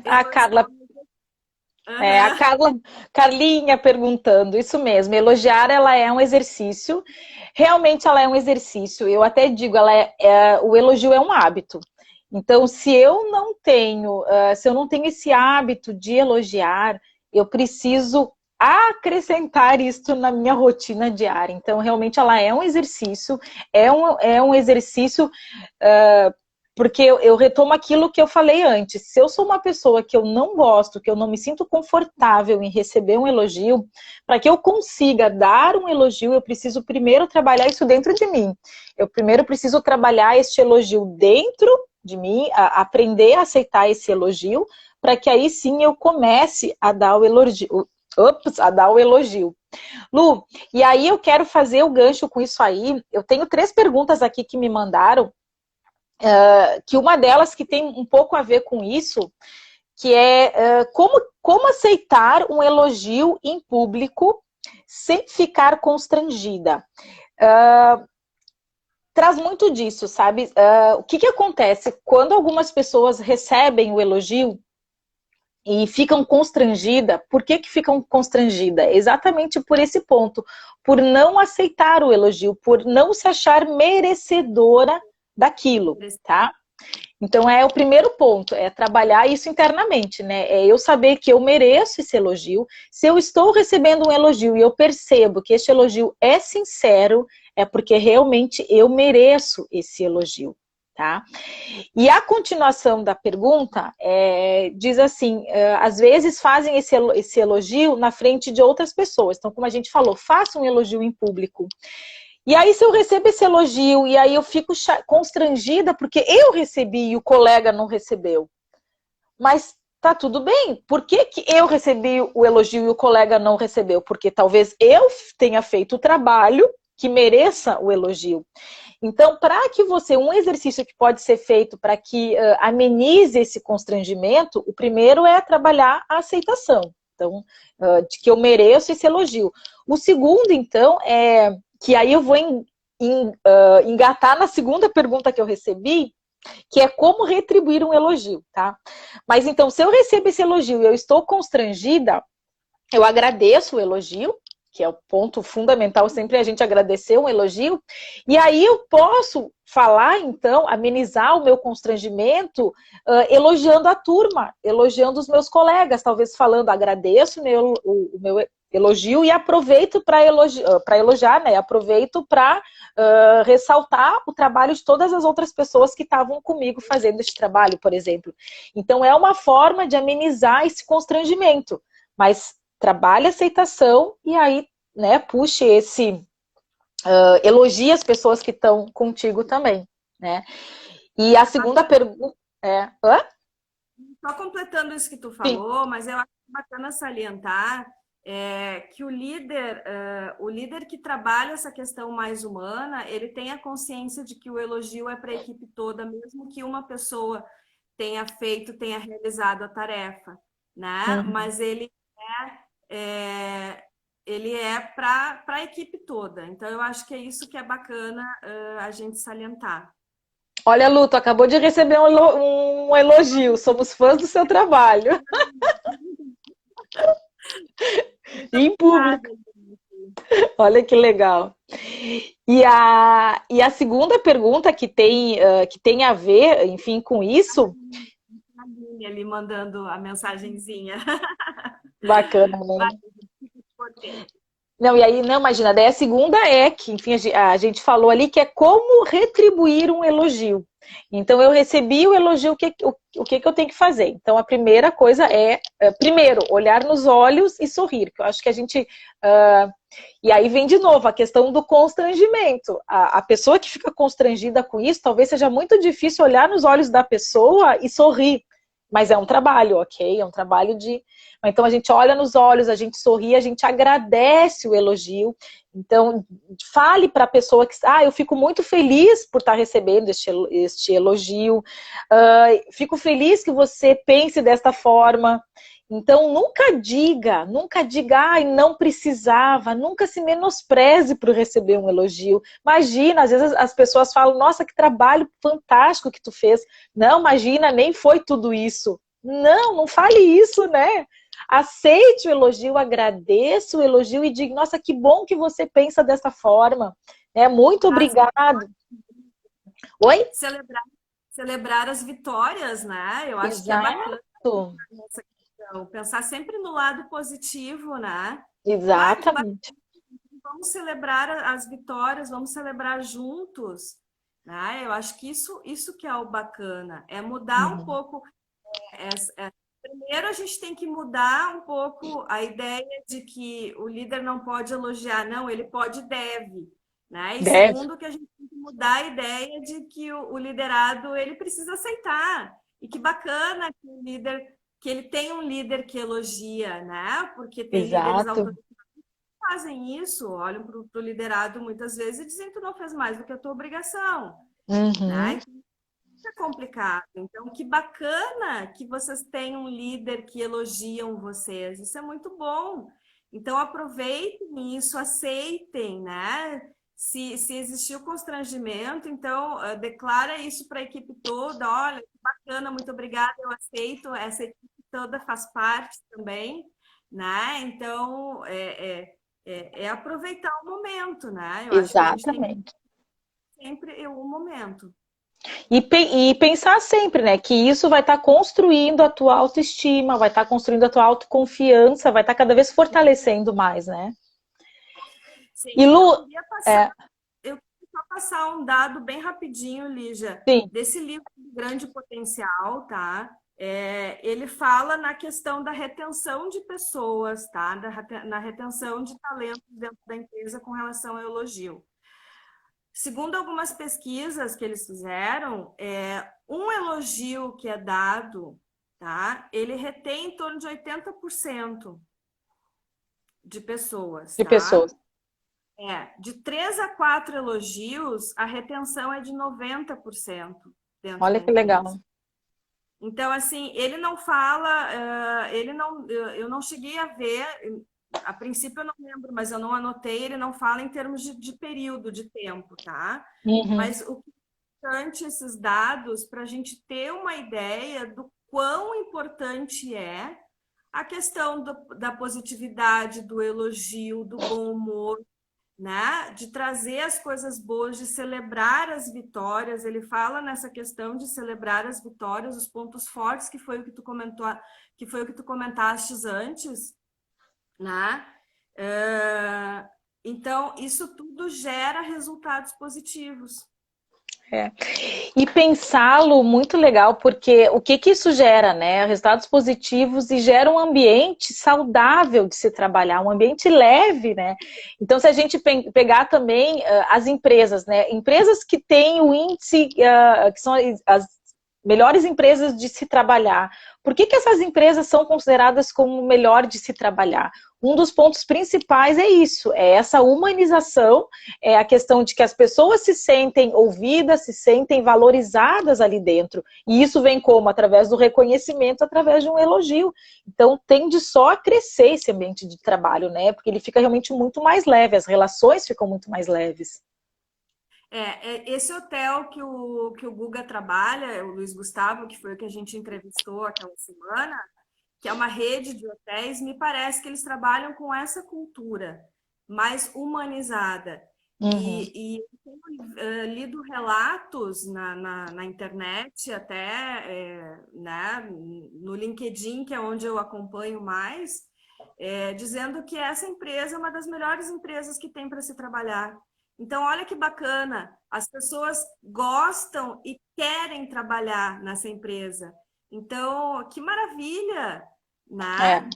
A Carlinha perguntando, isso mesmo, elogiar ela é um exercício, realmente ela é um exercício, eu até digo, o elogio é um hábito. Então, se eu não tenho esse hábito de elogiar, eu preciso acrescentar isso na minha rotina diária. Então, realmente, ela é um exercício, é um exercício Porque eu retomo aquilo que eu falei antes. Se eu sou uma pessoa que eu não gosto, que eu não me sinto confortável em receber um elogio, para que eu consiga dar um elogio, eu preciso primeiro trabalhar isso dentro de mim. Eu primeiro preciso trabalhar este elogio dentro de mim, aprender a aceitar esse elogio, para que aí sim eu comece a dar o elogio. A dar o elogio. Lu, e aí eu quero fazer o gancho com isso aí. Eu tenho 3 perguntas aqui que me mandaram, que uma delas que tem um pouco a ver com isso, que é como aceitar um elogio em público sem ficar constrangida. Traz muito disso, sabe? O que acontece quando algumas pessoas recebem o elogio e ficam constrangidas? Por que ficam constrangidas? Exatamente por esse ponto, por não aceitar o elogio, por não se achar merecedora daquilo, tá? Então é o primeiro ponto, é trabalhar isso internamente, né? É eu saber que eu mereço esse elogio. Se eu estou recebendo um elogio e eu percebo que esse elogio é sincero, é porque realmente eu mereço esse elogio, tá? E a continuação da pergunta diz assim, às vezes fazem esse elogio na frente de outras pessoas. Então, como a gente falou, faça um elogio em público. E aí, se eu recebo esse elogio, e aí eu fico constrangida porque eu recebi e o colega não recebeu. Mas tá tudo bem. Por que eu recebi o elogio e o colega não recebeu? Porque talvez eu tenha feito o trabalho que mereça o elogio. Então, para que um exercício que pode ser feito para que amenize esse constrangimento, o primeiro é trabalhar a aceitação. Então, de que eu mereço esse elogio. O segundo, então, que aí eu vou engatar na segunda pergunta que eu recebi, que é como retribuir um elogio, tá? Mas então, se eu recebo esse elogio e eu estou constrangida, eu agradeço o elogio, que é o ponto fundamental, sempre a gente agradecer um elogio, e aí eu posso falar, então, amenizar o meu constrangimento, elogiando a turma, elogiando os meus colegas, talvez falando, agradeço o meu elogio e aproveito para elogiar, né? Aproveito para ressaltar o trabalho de todas as outras pessoas que estavam comigo fazendo esse trabalho, por exemplo. Então, é uma forma de amenizar esse constrangimento, mas trabalhe a aceitação e aí, né, puxe elogie as pessoas que estão contigo também, né? E a segunda pergunta é... Hã? Só completando isso que tu Sim. falou, mas eu acho bacana salientar que o líder que trabalha essa questão mais humana, ele tem a consciência de que o elogio é para a equipe toda, mesmo que uma pessoa tenha realizado a tarefa, né? Uhum. Mas ele é para a equipe toda. Então, eu acho que é isso que é bacana a gente salientar. Olha, Lu, tu acabou de receber um elogio. Somos fãs do seu trabalho. Em público. Olha que legal. E a segunda pergunta que tem a ver, enfim, com isso... Ali mandando a mensagenzinha. Bacana, né? Vai, Não, e aí, não, imagina, daí a segunda é que, enfim, a gente falou ali que é como retribuir um elogio. Então, eu recebi o elogio, o que eu tenho que fazer? Então, a primeira coisa primeiro, olhar nos olhos e sorrir, que eu acho que a gente... e aí vem de novo a questão do constrangimento. A pessoa que fica constrangida com isso, talvez seja muito difícil olhar nos olhos da pessoa e sorrir. Mas é um trabalho, ok? É um trabalho de... Então, a gente olha nos olhos, a gente sorri, a gente agradece o elogio. Então, fale para a pessoa que... eu fico muito feliz por estar recebendo este elogio. Fico feliz que você pense desta forma. Então, nunca diga, não precisava, nunca se menospreze por receber um elogio. Imagina, às vezes as pessoas falam, nossa, que trabalho fantástico que tu fez. Não, imagina, nem foi tudo isso. Não fale isso, né? Aceite o elogio, agradeça o elogio e diga, nossa, que bom que você pensa dessa forma. Muito obrigado. Oi? Celebrar as vitórias, né? Eu acho que é bacana essa questão. Pensar sempre no lado positivo, né? Exatamente. Vamos celebrar as vitórias, vamos celebrar juntos. né? Eu acho que isso que é o bacana, é mudar um Uhum. pouco. Primeiro, a gente tem que mudar um pouco a ideia de que o líder não pode elogiar, não, ele pode e deve, né? E Deve. segundo, que a gente tem que mudar a ideia de que o liderado ele precisa aceitar. E que bacana que o líder, que ele tem um líder que elogia, né? Porque tem líderes Exato. autoritários que fazem isso, olham para o liderado muitas vezes e dizem que tu não fez mais do que a tua obrigação, Uhum. né? É complicado. Então, que bacana que vocês têm um líder que elogiam vocês. Isso é muito bom. Então, aproveitem isso, aceitem, né? Se existir o constrangimento, então, declara isso para a equipe toda. Olha, que bacana, muito obrigada, eu aceito. Essa equipe toda faz parte também, né? Então, é aproveitar o momento, né? Eu acho que a gente tem que Exatamente. sempre o momento. E pensar sempre, né, que isso vai estar construindo a tua autoestima, vai estar construindo a tua autoconfiança, vai estar cada vez fortalecendo mais, né? Sim, E eu Lu, queria passar, é, eu queria só passar um dado bem rapidinho, Lígia, sim, desse livro de Grande Potencial, tá? Ele fala na questão da retenção de pessoas, tá? Na retenção de talentos dentro da empresa com relação ao elogio. Segundo algumas pesquisas que eles fizeram, um elogio que é dado, tá? Ele retém em torno de 80% de pessoas, de tá? pessoas. De 3 a 4 elogios, a retenção é de 90% dentro Olha da que legal. empresa. Então, assim, ele não fala, ele não, eu não cheguei a ver, a princípio eu não lembro, mas eu não anotei, ele não fala em termos de período, de tempo, tá? Uhum. Mas o que é importante esses dados para a gente ter uma ideia do quão importante é a questão da positividade, do elogio, do bom humor, né? De trazer as coisas boas, de celebrar as vitórias. Ele fala nessa questão de celebrar as vitórias, os pontos fortes, que foi o que tu comentou, que foi o que tu comentaste antes, né? Então, isso tudo gera resultados positivos. É. E pensá-lo muito legal, porque o que que isso gera, né? Resultados positivos e gera um ambiente saudável de se trabalhar, um ambiente leve, né? Então, se a gente pegar também as empresas, né? Empresas que têm o índice, que são as melhores empresas de se trabalhar. Por que que essas empresas são consideradas como melhor de se trabalhar? Um dos pontos principais é isso, é essa humanização, é a questão de que as pessoas se sentem ouvidas, se sentem valorizadas ali dentro. E isso vem como? Através do reconhecimento, através de um elogio. Então, tende só a crescer esse ambiente de trabalho, né? Porque ele fica realmente muito mais leve, as relações ficam muito mais leves. Esse hotel que o Guga trabalha, o Luiz Gustavo, que foi o que a gente entrevistou aquela semana, que é uma rede de hotéis, me parece que eles trabalham com essa cultura mais humanizada. Uhum. E eu tenho lido relatos na internet, até né, no LinkedIn, que é onde eu acompanho mais, dizendo que essa empresa é uma das melhores empresas que tem para se trabalhar. Então, olha que bacana, as pessoas gostam e querem trabalhar nessa empresa. Então, que maravilha, É. né?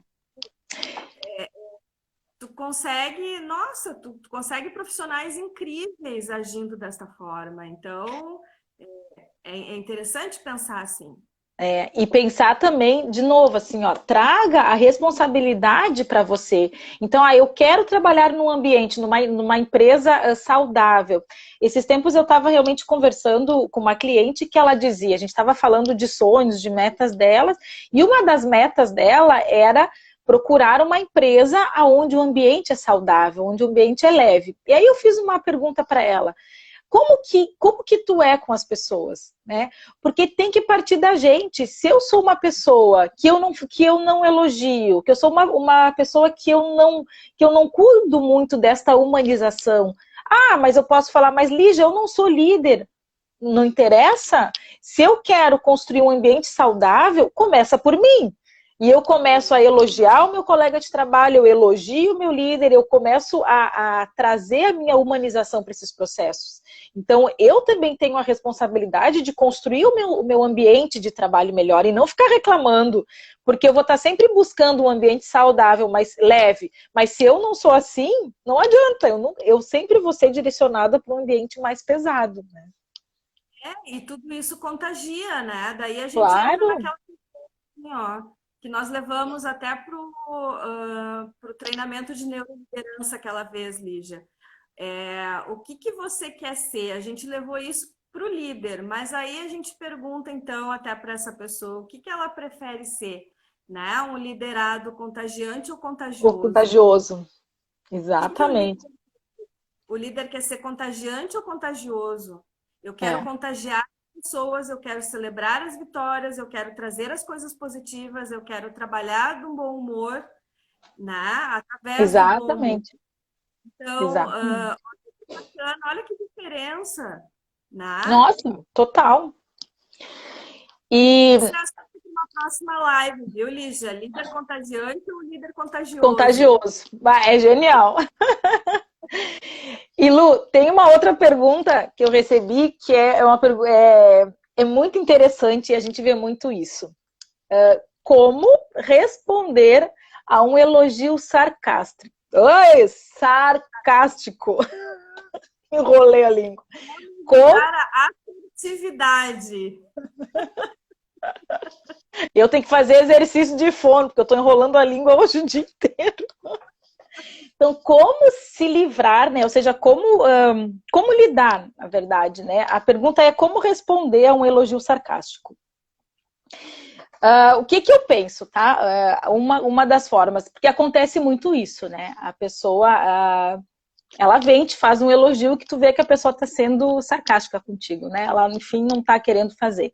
Tu consegue, nossa, tu consegue profissionais incríveis agindo desta forma. Então, é interessante pensar assim. E pensar também, de novo, assim, ó, traga a responsabilidade para você. Então, eu quero trabalhar num ambiente, numa empresa saudável. Esses tempos eu estava realmente conversando com uma cliente que ela dizia, a gente estava falando de sonhos, de metas delas, e uma das metas dela era procurar uma empresa onde o ambiente é saudável, onde o ambiente é leve. E aí eu fiz uma pergunta para ela. Como que tu é com as pessoas, né? Porque tem que partir da gente. Se eu sou uma pessoa que eu não elogio, que eu sou uma pessoa que eu não cuido muito desta humanização. Ah, mas eu posso falar, mas Lígia, eu não sou líder. Não interessa? Se eu quero construir um ambiente saudável, começa por mim. e eu começo a elogiar o meu colega de trabalho, eu elogio o meu líder, eu começo a trazer a minha humanização para esses processos. Então, eu também tenho a responsabilidade de construir o meu ambiente de trabalho melhor e não ficar reclamando, porque eu vou estar sempre buscando um ambiente saudável, mais leve. Mas se eu não sou assim, não adianta, eu sempre vou ser direcionada para um ambiente mais pesado, né? E tudo isso contagia, né? Daí a gente entra Claro. naquela assim, ó, que nós levamos até para o treinamento de neuroliderança aquela vez, Lígia. O que você quer ser? A gente levou isso para o líder, mas aí a gente pergunta, então, até para essa pessoa, o que ela prefere ser? Né? Um liderado contagiante ou O contagioso? contagioso. Que Exatamente. o líder quer ser contagiante ou contagioso? Eu quero É. contagiar pessoas, eu quero celebrar as vitórias, eu quero trazer as coisas positivas, eu quero trabalhar de um bom humor, né? Através do bom humor. Exatamente. Então, Exatamente. bacana, olha que diferença, né? Nossa, total. E Esse é o assunto de uma próxima live, viu, Lígia? Líder contagiante ou líder contagioso? contagioso. É genial. E Lu, tem uma outra pergunta que eu recebi que é muito interessante e a gente vê muito isso. Como responder a um elogio sarcástico? Oi, sarcástico. Enrolei a língua. Como Para a assertividade. eu tenho que fazer exercício de fono, porque eu estou enrolando a língua hoje o dia inteiro. Então, como se livrar, né? Ou seja, como lidar, na verdade, né? A pergunta é como responder a um elogio sarcástico. O que eu penso, tá? Uma das formas, porque acontece muito isso, né? A pessoa, ela vem, te faz um elogio que tu vê que a pessoa está sendo sarcástica contigo, né? Ela, enfim, não está querendo fazer.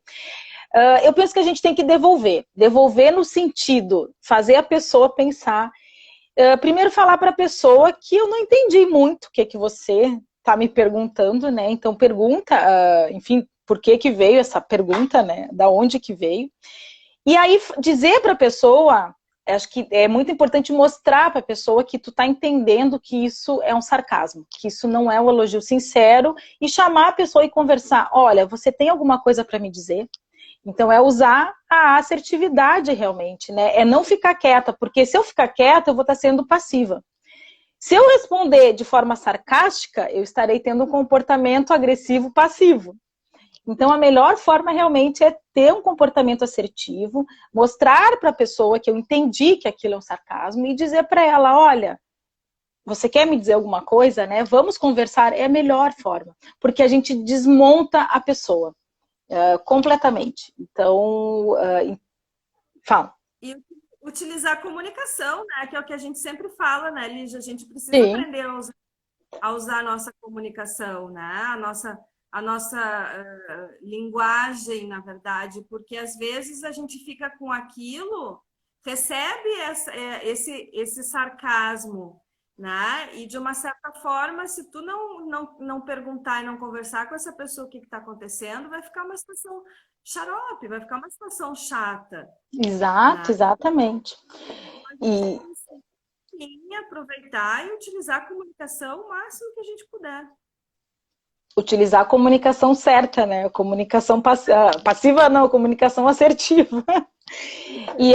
Eu penso que a gente tem que devolver. Devolver no sentido, fazer a pessoa pensar. Primeiro falar para a pessoa que eu não entendi muito o que você está me perguntando, né? Então pergunta, enfim, por que veio essa pergunta, né? Da onde que veio? E aí dizer para a pessoa, acho que é muito importante mostrar para a pessoa que tu está entendendo que isso é um sarcasmo, que isso não é um elogio sincero, e chamar a pessoa e conversar. Olha, você tem alguma coisa para me dizer? Então, é usar a assertividade realmente, né? É não ficar quieta, porque se eu ficar quieta, eu vou estar sendo passiva. Se eu responder de forma sarcástica, eu estarei tendo um comportamento agressivo passivo. Então, a melhor forma realmente é ter um comportamento assertivo, mostrar para a pessoa que eu entendi que aquilo é um sarcasmo e dizer para ela, olha, você quer me dizer alguma coisa, né? Vamos conversar, é a melhor forma, porque a gente desmonta a pessoa. Completamente. Então, fala. E utilizar a comunicação, né? Que é o que a gente sempre fala, né, Lígia? A gente precisa Sim, aprender a usar a nossa comunicação, né? A nossa linguagem, na verdade, porque às vezes a gente fica com aquilo, recebe esse sarcasmo, né? E de uma certa forma, se tu não perguntar e não conversar com essa pessoa o que está acontecendo, vai ficar uma situação xarope, vai ficar uma situação chata, exato, né? exatamente. A gente E tem sim aproveitar e utilizar a comunicação o máximo que a gente puder. utilizar a comunicação certa, né? Comunicação passiva não, comunicação assertiva. E,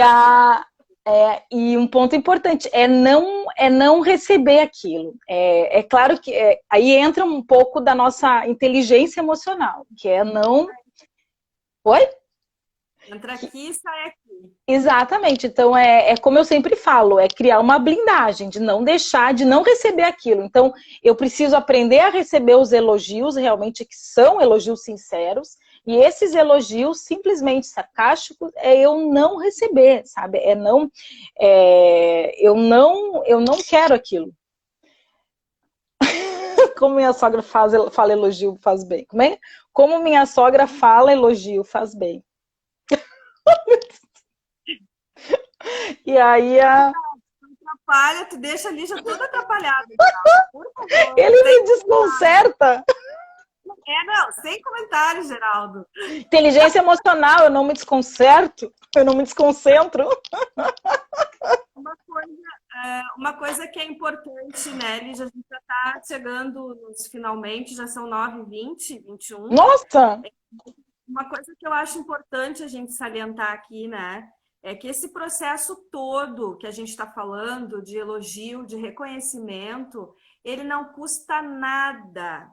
e um ponto importante é não receber aquilo. É claro que aí entra um pouco da nossa inteligência emocional, que é não. Oi? Entra aqui e sai aqui. Exatamente, então é como eu sempre falo, é criar uma blindagem de não deixar, de não receber aquilo. Então eu preciso aprender a receber os elogios realmente que são elogios sinceros, e esses elogios simplesmente sarcásticos é eu não receber, sabe? Eu não quero aquilo. Como minha sogra fala elogio faz bem. Como minha sogra fala elogio faz bem. E aí Atrapalha, tu deixa a Lígia toda atrapalhada. Por favor, ele me desconcerta. Não, sem comentários, Geraldo. Inteligência emocional, eu não me desconcerto, eu não me desconcentro. Uma coisa que é importante, né, Lígia, a gente já está chegando nos finalmente, já são 9h20, 21. Nossa! Uma coisa que eu acho importante a gente salientar aqui, né, é que esse processo todo que a gente está falando, de elogio, de reconhecimento, ele não custa nada.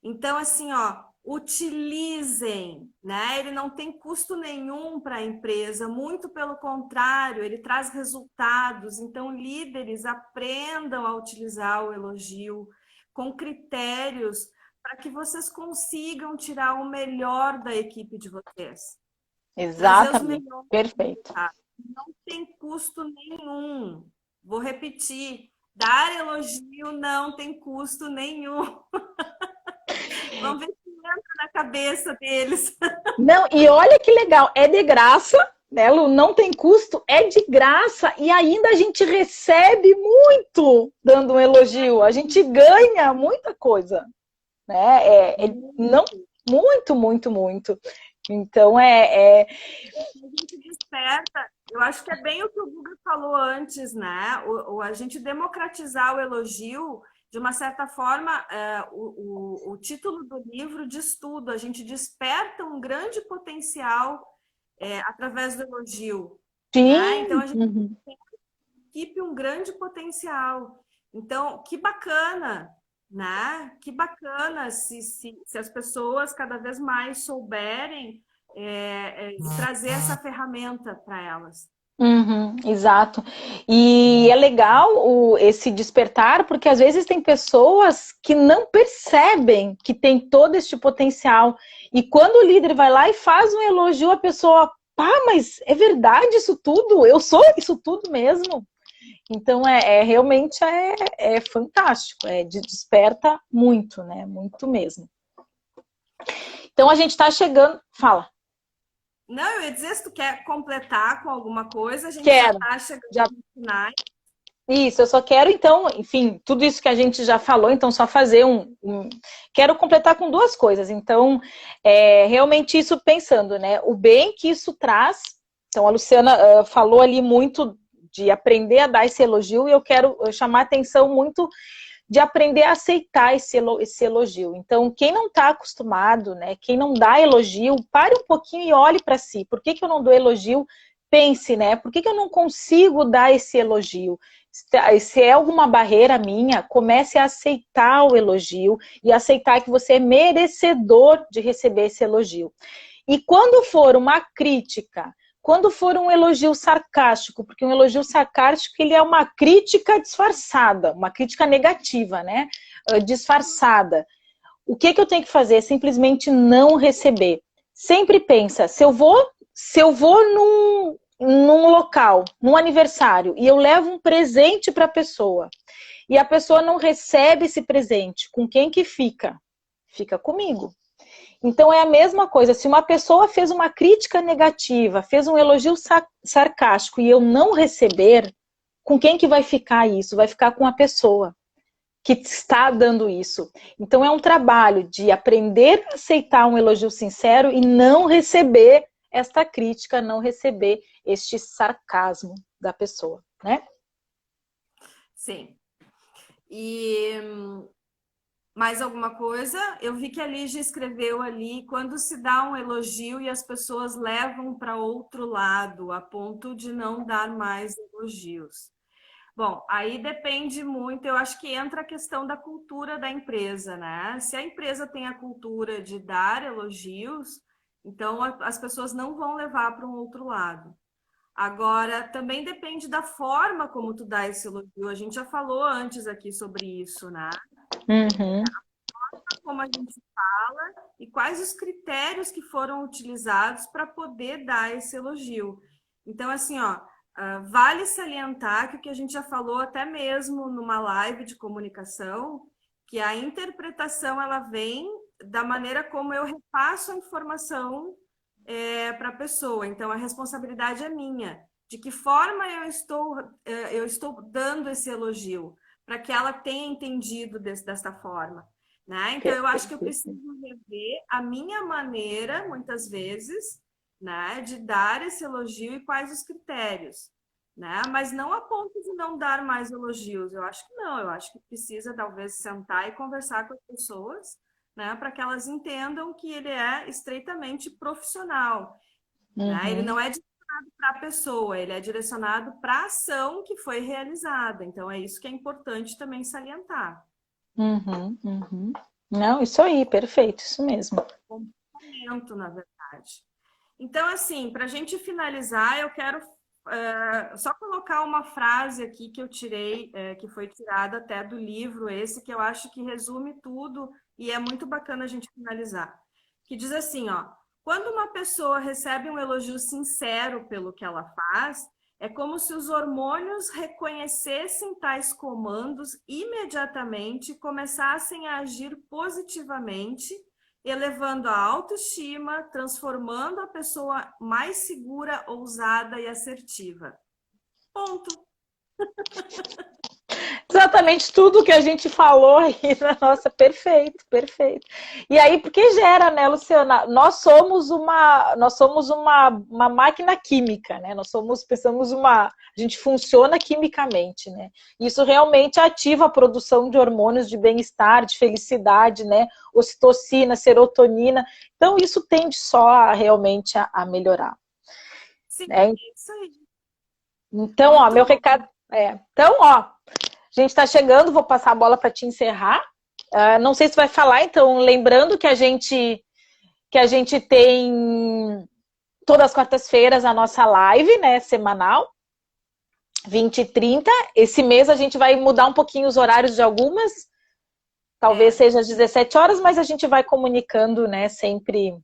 Então, assim, ó, utilizem, né? Ele não tem custo nenhum para a empresa, muito pelo contrário, ele traz resultados. Então, líderes aprendam a utilizar o elogio com critérios para que vocês consigam tirar o melhor da equipe de vocês. Trazer os Exatamente, melhores perfeito. resultados. Não tem custo nenhum. Vou repetir, dar elogio não tem custo nenhum. Vamos ver se entra na cabeça deles. Não, e olha que legal, é de graça, né, Lu? Não tem custo, é de graça e ainda a gente recebe muito dando um elogio, a gente ganha muita coisa, né? Não, muito, muito, muito. Então A gente desperta, eu acho que é bem o que o Guga falou antes, né? A gente democratizar o elogio, de uma certa forma, o título do livro diz tudo, a gente desperta um grande potencial através do elogio, né? Então sim. a gente tem na equipe um grande potencial. Então, que bacana, né? Que bacana se as pessoas cada vez mais souberem trazer essa ferramenta para elas. Uhum, exato. E é legal esse despertar, porque às vezes tem pessoas que não percebem que tem todo este potencial. E quando o líder vai lá e faz um elogio, a pessoa, pá, mas é verdade isso tudo? Eu sou isso tudo mesmo? Então realmente é fantástico, desperta muito, né? Muito mesmo. Então a gente está chegando. Fala. Não, eu ia dizer, se tu quer completar com alguma coisa, a gente já Quero. está chegando Já no final. Isso, eu só quero, então, enfim, tudo isso que a gente já falou, então só fazer Quero completar com duas coisas. Então, realmente isso pensando, né? O bem que isso traz. Então, a Luciana falou ali muito de aprender a dar esse elogio, e eu quero chamar a atenção muito de aprender a aceitar esse elogio. Então, quem não está acostumado, né? Quem não dá elogio, pare um pouquinho e olhe para si. Por que eu não dou elogio? Pense, né? Por que eu não consigo dar esse elogio? Se é alguma barreira minha, comece a aceitar o elogio e aceitar que você é merecedor de receber esse elogio. E quando for uma crítica, quando for um elogio sarcástico, porque um elogio sarcástico ele é uma crítica disfarçada, uma crítica negativa, né? Disfarçada. O que eu tenho que fazer? Simplesmente não receber. Sempre pensa, se eu vou num local, num aniversário, e eu levo um presente para a pessoa, e a pessoa não recebe esse presente, com quem que fica? Fica comigo. Então é a mesma coisa, se uma pessoa fez uma crítica negativa, fez um elogio sarcástico e eu não receber, com quem que vai ficar isso? Vai ficar com a pessoa que está dando isso. Então é um trabalho de aprender a aceitar um elogio sincero e não receber esta crítica, não receber este sarcasmo da pessoa, né? Sim. E mais alguma coisa? Eu vi que a Lígia escreveu ali, quando se dá um elogio e as pessoas levam para outro lado, a ponto de não dar mais elogios. Bom, aí depende muito, eu acho que entra a questão da cultura da empresa, né? Se a empresa tem a cultura de dar elogios, então as pessoas não vão levar para um outro lado. Agora, também depende da forma como tu dá esse elogio. A gente já falou antes aqui sobre isso, né? Uhum. Como a gente fala e quais os critérios que foram utilizados para poder dar esse elogio. Então, assim, ó, vale salientar que o que a gente já falou até mesmo numa live de comunicação, que a interpretação ela vem da maneira como eu repasso a informação para a pessoa. Então, a responsabilidade é minha. De que forma eu estou dando esse elogio para que ela tenha entendido desta forma. né? Então, eu acho que eu preciso rever a minha maneira, muitas vezes, né, de dar esse elogio e quais os critérios, né? Mas não a ponto de não dar mais elogios. Eu acho que não. Eu acho que precisa, talvez, sentar e conversar com as pessoas, né, para que elas entendam que ele é estreitamente profissional, né? Ele não é direcionado para a pessoa, ele é direcionado para a ação que foi realizada. Então, é isso que é importante também salientar. Não, isso aí, perfeito, isso mesmo. Comportamento, na verdade. Então, assim, para a gente finalizar, eu quero só colocar uma frase aqui que eu tirei, que foi tirada até do livro esse, que eu acho que resume tudo e é muito bacana a gente finalizar. Que diz assim, ó, quando uma pessoa recebe um elogio sincero pelo que ela faz, é como se os hormônios reconhecessem tais comandos imediatamente e começassem a agir positivamente, elevando a autoestima, transformando a pessoa mais segura, ousada e assertiva. Ponto. Exatamente tudo que a gente falou aí, nossa, perfeito, perfeito. E aí, porque gera, né, Luciana? Nós somos uma máquina química, né? A gente funciona quimicamente, né? Isso realmente ativa a produção de hormônios de bem-estar, de felicidade, né? Ocitocina, serotonina. Então, isso tende só realmente a melhorar. Sim, Né? isso aí. Então, ó, Muito meu bom. recado é. Então, ó. A gente está chegando, vou passar a bola para te encerrar. Não sei se vai falar, então, lembrando que a gente tem todas as quartas-feiras a nossa live, né, semanal, 20h30. Esse mês a gente vai mudar um pouquinho os horários de algumas, talvez seja às 17 horas, mas a gente vai comunicando, né, sempre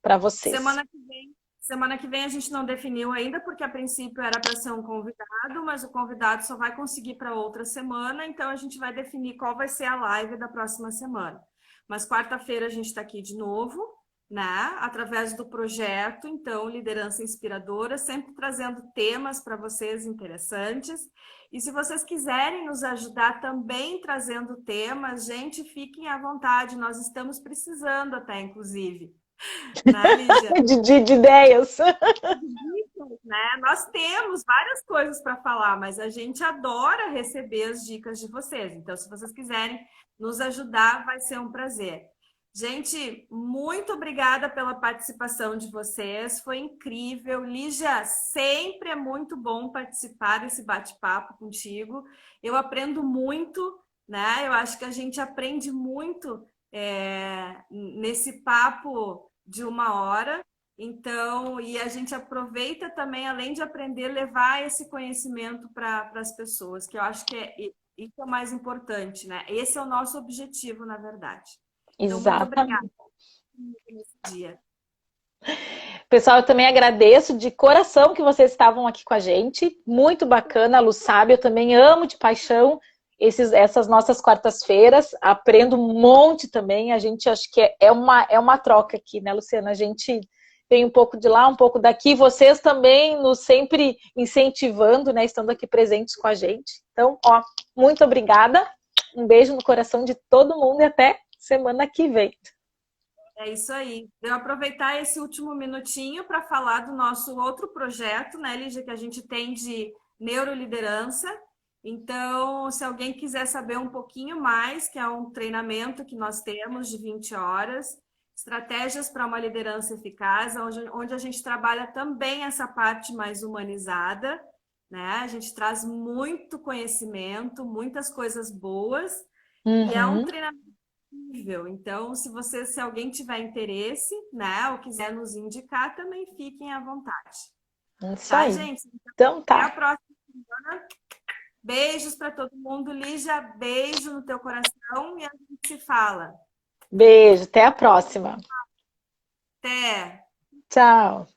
para vocês. Semana que vem a gente não definiu ainda, porque a princípio era para ser um convidado, mas o convidado só vai conseguir para outra semana, então a gente vai definir qual vai ser a live da próxima semana. Mas quarta-feira a gente está aqui de novo, né? Através do projeto, então, Liderança Inspiradora, sempre trazendo temas para vocês interessantes. E se vocês quiserem nos ajudar também trazendo temas, gente, fiquem à vontade, nós estamos precisando até, inclusive. Né, Lígia? de ideias. Né? Nós temos várias coisas para falar, mas a gente adora receber as dicas de vocês. Então, se vocês quiserem nos ajudar, vai ser um prazer. Gente, muito obrigada pela participação de vocês, foi incrível. Lígia, sempre é muito bom participar desse bate-papo contigo. Eu aprendo muito, né? Eu acho que a gente aprende muito nesse papo de 1 hora. Então, e a gente aproveita também, além de aprender, levar esse conhecimento para as pessoas, que eu acho que isso é o mais importante, né? Esse é o nosso objetivo, na verdade. Então, muito obrigada nesse dia. Pessoal, eu também agradeço de coração que vocês estavam aqui com a gente. Muito bacana, a Lu sabe, eu também amo de paixão essas nossas quartas-feiras. Aprendo um monte também. A gente acho que é uma troca aqui, né, Luciana? A gente tem um pouco de lá, um pouco daqui. Vocês também nos sempre incentivando, né? Estando aqui presentes com a gente. Então, ó, muito obrigada. Um beijo no coração de todo mundo e até semana que vem. É isso aí. Eu aproveitar esse último minutinho para falar do nosso outro projeto, né, Lígia, que a gente tem de neuroliderança. Então, se alguém quiser saber um pouquinho mais, que é um treinamento que nós temos de 20 horas, estratégias para uma liderança eficaz, onde a gente trabalha também essa parte mais humanizada, né? A gente traz muito conhecimento, muitas coisas boas, e é um treinamento incrível. Então, se alguém tiver interesse, né, ou quiser nos indicar, também fiquem à vontade. Isso tá, aí. gente? Então tá. Até a próxima semana. Beijos para todo mundo. Lígia, beijo no teu coração e a gente se fala. Beijo, até a próxima. Até! Tchau.